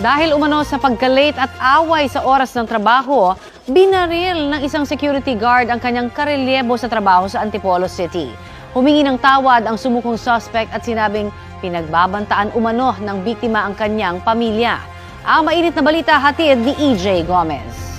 Dahil umano sa pagka-late at away sa oras ng trabaho, binaril ng isang security guard ang kanyang karelyebo sa trabaho sa Antipolo City. Humingi ng tawad ang sumukong suspect at sinabing pinagbabantaan umano ng biktima ang kanyang pamilya. Ang mainit na balita hatid ni EJ Gomez.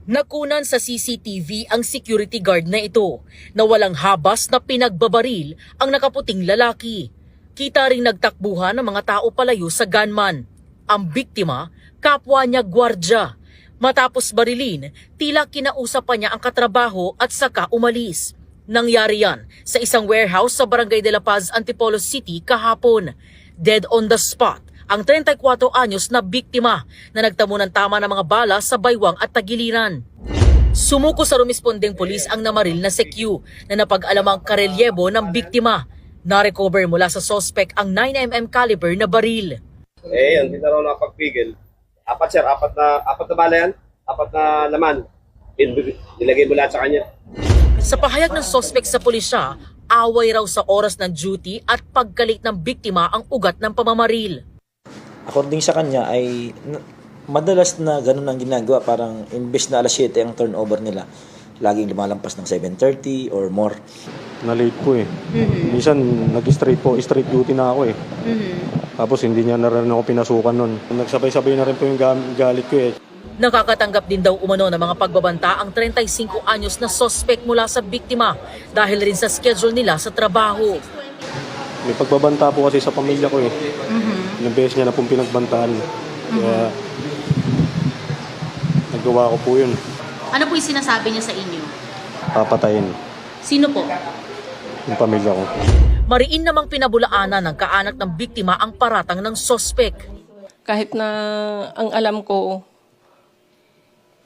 Nakunan sa CCTV ang security guard na ito na walang habas na pinagbabaril ang nakaputing lalaki. Kita ring nagtakbuhan ng mga tao palayo sa gunman. Ang biktima, kapwa niya gwardya. Matapos barilin, tila kinausap pa niya ang katrabaho at saka umalis. Nangyari yan sa isang warehouse sa Barangay de la Paz, Antipolo City kahapon. Dead on the spot ang 34 anyos na biktima na nagtamo ng tama ng mga bala sa baywang at tagiliran. Sumuko sa rumispondeng pulis ang namaril na sekyu na napag-alamang karelyebo ng biktima. Na-recover mula sa suspect ang 9mm caliber na baril. Yan, hindi na raw nakapagpigil. Apat sir, apat na bala yan, apat na laman. Nilagay mo lahat sa kanya. Sa pahayag ng suspect sa pulisya, away raw sa oras ng duty at pagkalit ng biktima ang ugat ng pamamaril. According sa kanya ay madalas na ganun ang ginagawa, parang imbes na alas 7 ang turnover nila, laging lumalampas ng 7:30 or more. Na-late po eh. Minsan nag-straight duty na ako eh. Tapos hindi niya na rin ako pinasukan nun. Nagsabay-sabay na rin po yung galit ko eh. Nakakatanggap din daw umano ng mga pagbabanta ang 35 anyos na suspect mula sa biktima dahil rin sa schedule nila sa trabaho. May pagbabanta po kasi sa pamilya ko eh. Ilang beses niya na pong pinagbantaan. Kaya nagawa ko po yun. Ano po yung sinasabi niya sa inyo? Papatayin Sino po? yung pamilya ko. Mariin namang pinabulaanan ng kaanak ng biktima ang paratang ng suspect. Kahit na ang alam ko,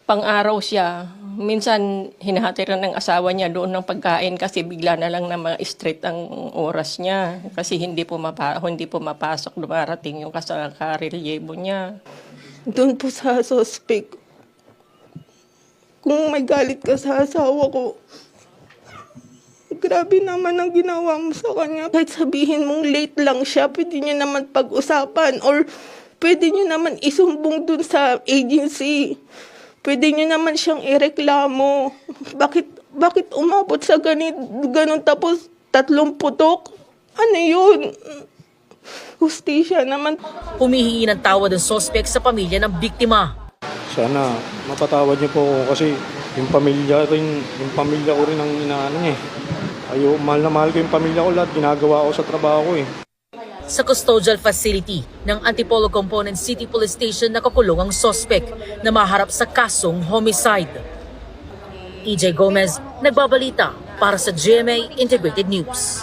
pang-araw siya, minsan hinahatiran ng asawa niya doon ng pagkain kasi bigla na lang na ma-straight ang oras niya. Kasi hindi po mapasok, dumarating yung karelyebo niya. Doon po sa suspect, kung may galit ka sa asawa ko, grabe naman ang ginawa mo sa kanya. Kahit sabihin mong late lang siya, pwede niyo naman pag-usapan or pwede niyo naman isumbong dun sa agency. Pwede niyo naman siyang ireklamo. Bakit umabot sa ganun tapos 3 putok? Ano yun? Hustisya naman. Humihingi ng tawad ang suspect sa pamilya ng biktima. Sana mapatawad niyo po ako kasi yung pamilya ko rin ang inaano eh. Mahal na mahal ko yung pamilya ko, lahat ginagawa ko sa trabaho ko eh. Sa custodial facility ng Antipolo Component City Police Station nakakulong ang suspect na maharap sa kasong homicide. EJ Gomez, nagbabalita para sa GMA Integrated News.